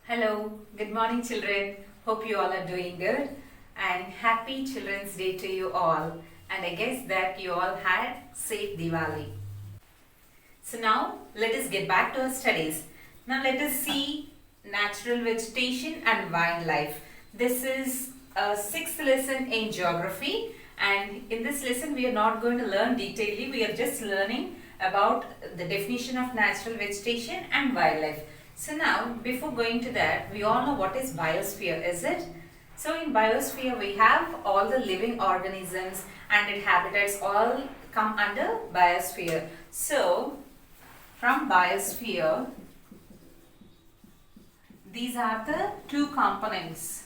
Hello, good morning children. Hope you all are doing good and happy Children's Day to you all. And I guess that you all had safe Diwali. So now let us get back to our studies. Now let us see natural vegetation and wildlife. This is a sixth lesson in geography, and in this lesson we are not going to learn detailedly. We are just learning about the definition of natural vegetation and wildlife. So now, before going to that, we all know what is biosphere, is it? So in biosphere, we have all the living organisms and its habitats all come under biosphere. So from biosphere, these are the two components,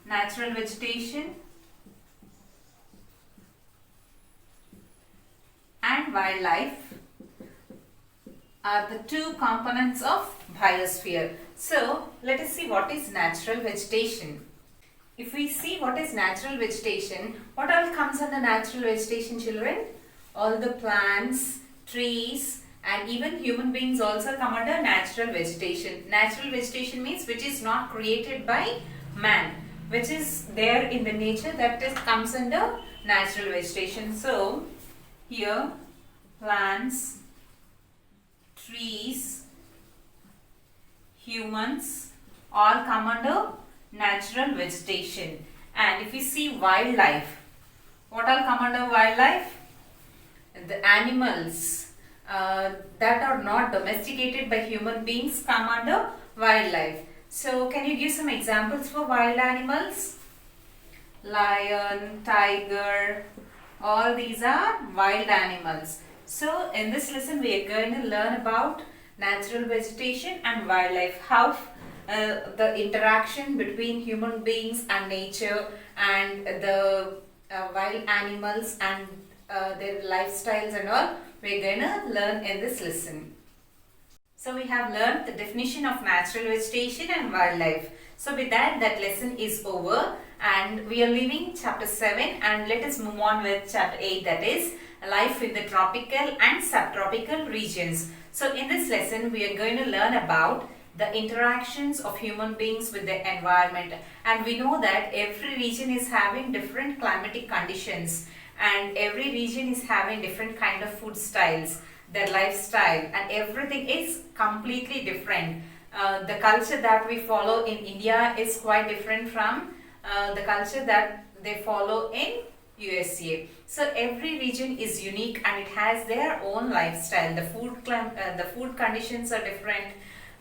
natural vegetation and wildlife are the two components of biosphere. So let us see what is natural vegetation. If we see what is natural vegetation, what all comes under natural vegetation, children? All the plants, trees, and even human beings also come under natural vegetation. Natural vegetation means which is not created by man, which is there in the nature, that is comes under natural vegetation. So here plants, trees, humans all come under natural vegetation. And if we see wildlife, what all come under wildlife? The animals that are not domesticated by human beings come under wildlife. So can you give some examples for wild animals? Lion, tiger, all these are wild animals. So in this lesson we are going to learn about natural vegetation and wildlife, how the interaction between human beings and nature and the wild animals and their lifestyles and all, we are going to learn in this lesson. So we have learned the definition of natural vegetation and wildlife. So with that lesson is over and we are leaving chapter 7 and let us move on with chapter 8, that is life in the tropical and subtropical regions. So in this lesson we are going to learn about the interactions of human beings with the environment, and we know that every region is having different climatic conditions and every region is having different kind of food styles, their lifestyle, and everything is completely different. The culture that we follow in India is quite different from the culture that they follow in USA. So every region is unique and it has their own lifestyle. The food conditions are different,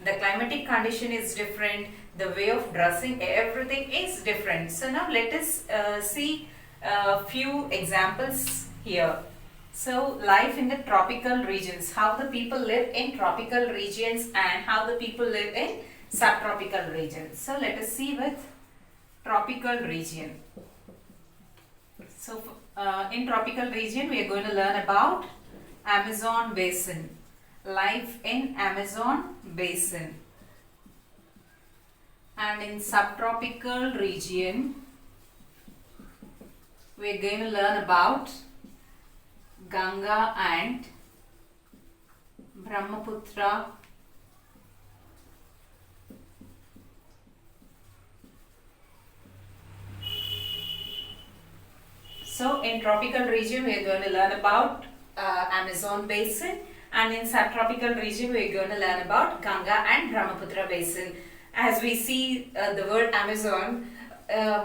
the climatic condition is different, the way of dressing, everything is different. So now let us see a few examples here. So life in the tropical regions, how the people live in tropical regions and how the people live in subtropical regions. So let us see with tropical region. So in tropical region we are going to learn about Amazon basin, life in Amazon basin. And in subtropical region we are going to learn about Ganga and Brahmaputra So in tropical region we are going to learn about Amazon basin, and in subtropical region we are going to learn about Ganga and Brahmaputra basin. As we see the word Amazon,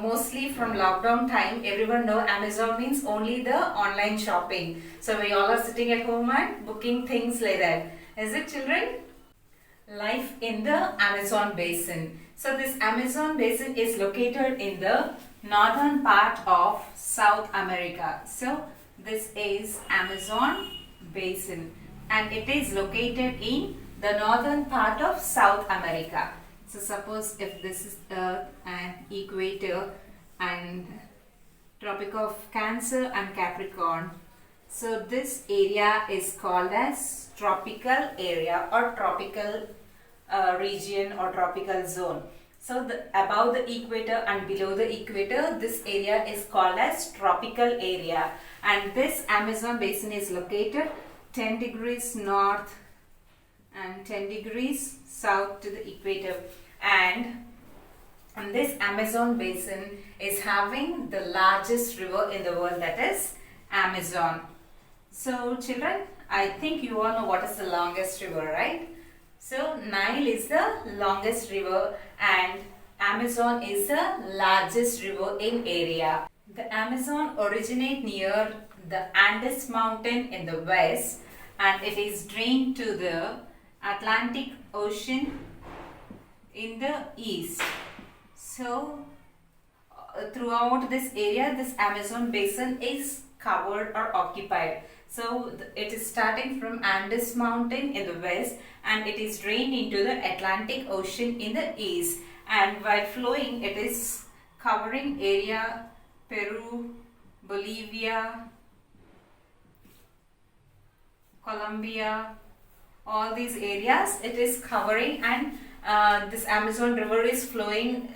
mostly from lockdown time, everyone know Amazon means only the online shopping. So we all are sitting at home and booking things like that. Is it, children? Life in the Amazon basin. So this Amazon basin is located in the northern part of South America. So this is Amazon basin and it is located in the northern part of South America. So suppose if this is an equator and Tropic of Cancer and Capricorn. So this area is called as tropical area or tropical region or tropical zone. So above the equator and below the equator, this area is called as tropical area, and this Amazon basin is located 10 degrees north and 10 degrees south to the equator. and this Amazon basin is having the largest river in the world, that is Amazon. So children, I think you all know what is the longest river, right? So Nile is the longest river and Amazon is the largest river in area. The Amazon originates near the Andes mountain in the west and it is drained to the Atlantic Ocean in the east. So throughout this area, this Amazon basin is covered or occupied. So it is starting from Andes mountain in the west and it is drained into the Atlantic Ocean in the east, and while flowing it is covering area Peru, Bolivia, Colombia, all these areas it is covering, and this Amazon river is flowing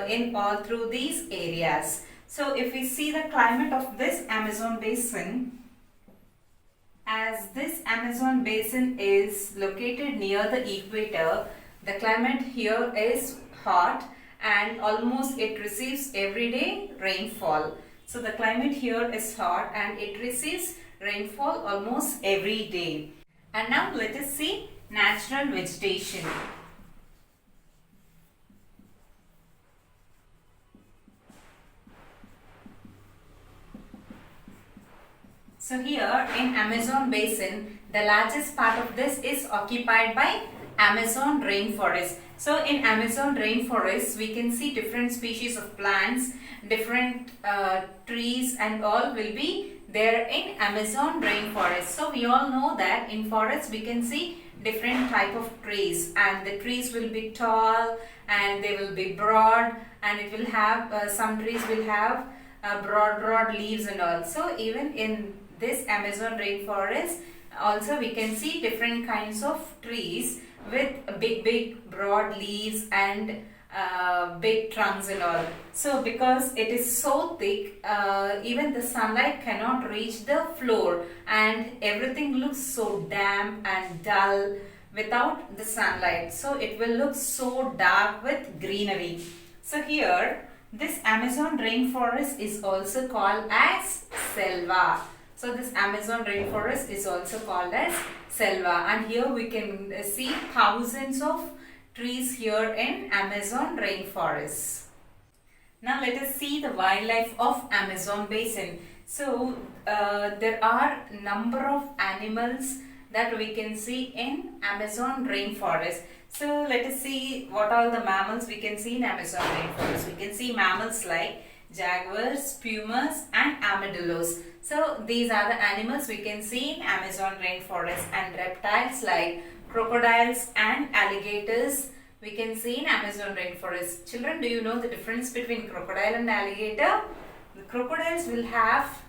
in all through these areas. So if we see the climate of this Amazon basin, as this Amazon basin is located near the equator, the climate here is hot and almost it receives everyday rainfall. So the climate here is hot and it receives rainfall almost every day. And now let us see natural vegetation. So here in Amazon basin, the largest part of this is occupied by Amazon rainforest. So in Amazon rainforest, we can see different species of plants, different trees and all will be there in Amazon rainforest. So we all know that in forests we can see different type of trees, and the trees will be tall and they will be broad, and it will have some trees will have broad leaves and all. So even in this Amazon rainforest also we can see different kinds of trees with big broad leaves and big trunks and all. So because it is so thick, even the sunlight cannot reach the floor and everything looks so damp and dull without the sunlight. So it will look so dark with greenery. So here this Amazon rainforest is also called as selva. So this Amazon rainforest is also called as selva, and here we can see thousands of trees here in Amazon rainforest. Now let us see the wildlife of Amazon basin. So there are number of animals that we can see in Amazon rainforest. So let us see what all the mammals we can see in Amazon rainforest. We can see mammals like jaguars, pumas and armadillos. So these are the animals we can see in Amazon rainforest, and reptiles like crocodiles and alligators we can see in Amazon rainforest. Children, do you know the difference between crocodile and alligator? The crocodiles will have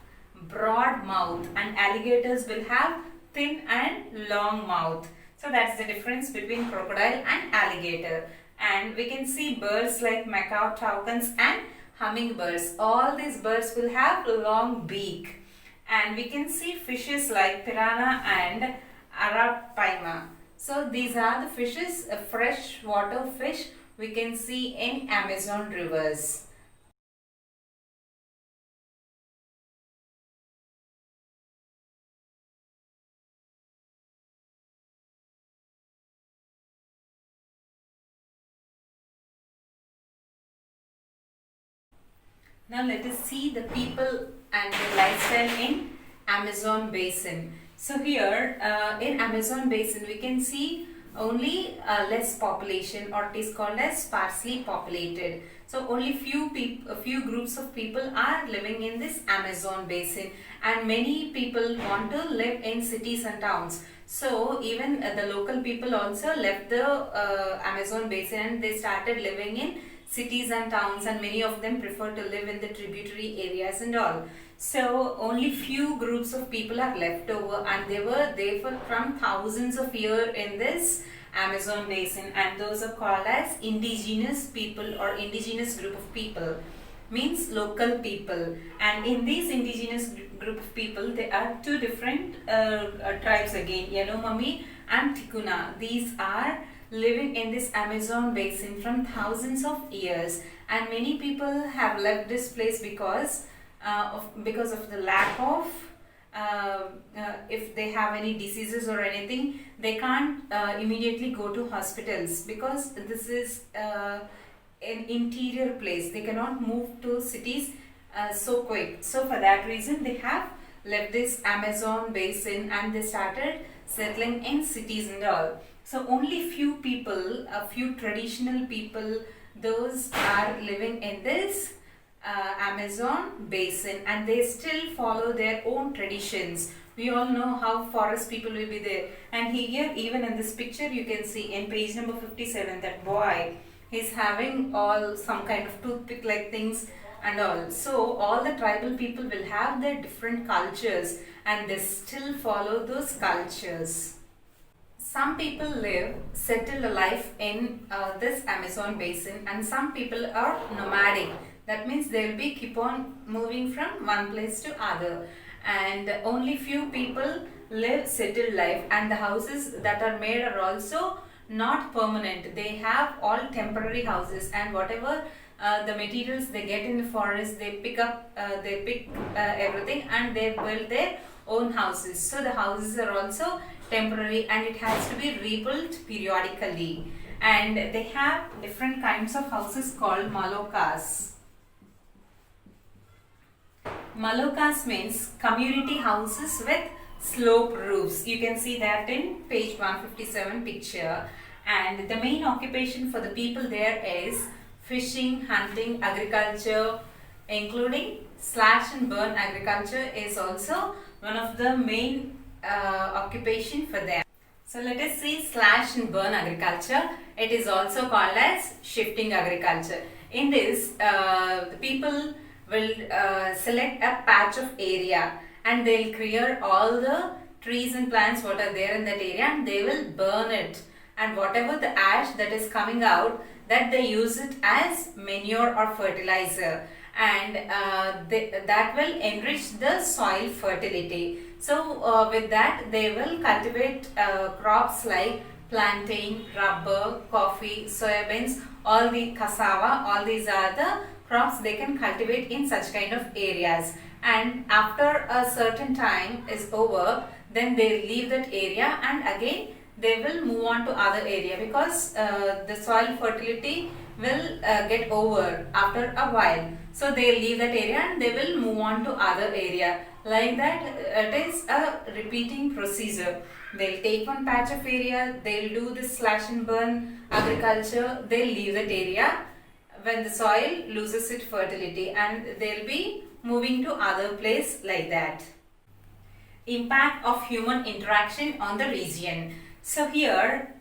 broad mouth and alligators will have thin and long mouth. So that's the difference between crocodile and alligator. And we can see birds like macaw, toucans and hummingbirds. All these birds will have a long beak. And we can see fishes like piranha and arapaima. So these are the fishes, freshwater fish we can see in Amazon rivers. Now let us see the people and their lifestyle in Amazon basin. So here in Amazon basin we can see only less population, or it is called as sparsely populated. So only few groups of people are living in this Amazon basin, and many people want to live in cities and towns. So even the local people also left the Amazon basin and they started living in cities and towns, and many of them prefer to live in the tributary areas and all. So only few groups of people are left over, and they were there for from thousands of years in this Amazon basin, and those are called as indigenous people or indigenous group of people, means local people. And in these indigenous group of people there are two different tribes again, Yanomami and Tikuna. These are living in this Amazon basin from thousands of years, and many people have left this place because of the lack of if they have any diseases or anything, they can't immediately go to hospitals because this is an interior place. They cannot move to cities so quick. So for that reason, they have left this Amazon basin and they started settling in cities and all. So only few people, a few traditional people, those are living in this Amazon basin, and they still follow their own traditions. We all know how forest people will be there, and here even in this picture you can see in page number 57 that boy is having all some kind of toothpick like things and all. So all the tribal people will have their different cultures and they still follow those cultures. Some people settle a life in this Amazon basin, and some people are nomadic. That means they will be keep on moving from one place to other, and only few people live settled life, and the houses that are made are also not permanent. They have all temporary houses, and whatever the materials they get in the forest, they pick everything and they build their own houses. So the houses are also temporary and it has to be rebuilt periodically, and they have different kinds of houses called malokas. Malokas means community houses with slope roofs. You can see that in page 157 picture, and the main occupation for the people there is fishing, hunting, agriculture, including slash and burn agriculture is also one of the main occupation for them. So let us see slash and burn agriculture. It is also called as shifting agriculture. In this, the people will select a patch of area and they'll clear all the trees and plants what are there in that area, and they will burn it, and whatever the ash that is coming out, that they use it as manure or fertilizer, and that will enrich the soil fertility. So with that they will cultivate crops like plantain, rubber, coffee, soybeans, all the cassava, all these are the crops they can cultivate in such kind of areas. And after a certain time is over, then they leave that area and again they will move on to other area, because the soil fertility will get over after a while. So they leave that area and they will move on to other area. Like that, it is a repeating procedure. They'll take one patch of area, they'll do this slash and burn agriculture, they'll leave that area when the soil loses its fertility, and they'll be moving to other place like that. Impact of human interaction on the region. So here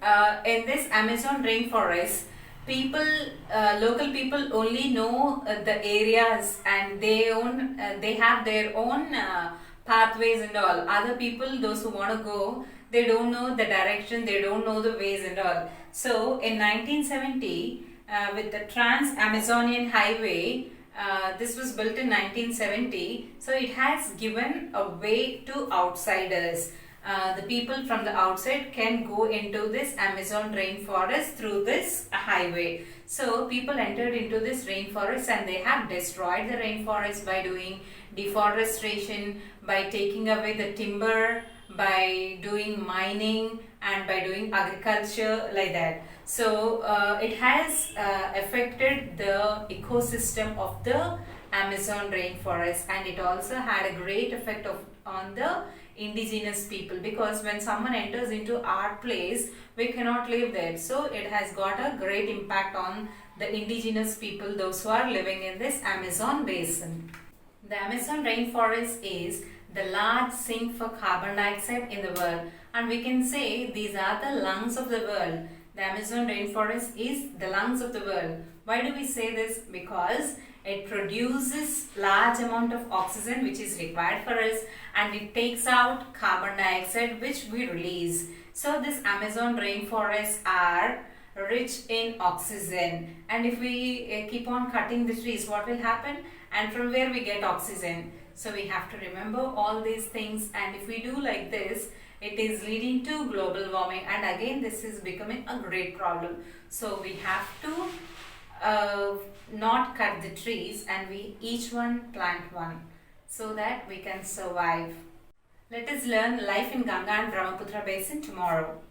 in this Amazon rainforest, local people only know the areas, and they have their own pathways and all. Other people, those who want to go, they don't know the direction, they don't know the ways and all. So in 1970, with the Trans-Amazonian Highway, this was built in 1970, so it has given a way to outsiders. The people from the outside can go into this Amazon rainforest through this highway. So people entered into this rainforest and they have destroyed the rainforest by doing deforestation, by taking away the timber, by doing mining, and by doing agriculture like that. So it has affected the ecosystem of the Amazon rainforest, and it also had a great effect on the indigenous people, because when someone enters into our place, we cannot live there. So it has got a great impact on the indigenous people, those who are living in this Amazon basin. The Amazon rainforest is the large sink for carbon dioxide in the world, and we can say these are the lungs of the world. The Amazon rainforest is the lungs of the world. Why do we say this? Because it produces large amount of oxygen which is required for us, and it takes out carbon dioxide which we release. So this Amazon rainforests are rich in oxygen, and if we keep on cutting the trees, what will happen? And from where we get oxygen? So we have to remember all these things, and if we do like this, it is leading to global warming, and again this is becoming a great problem. So we have to not cut the trees, and we each one plant one so that we can survive. Let us learn life in Ganga and Brahmaputra basin tomorrow.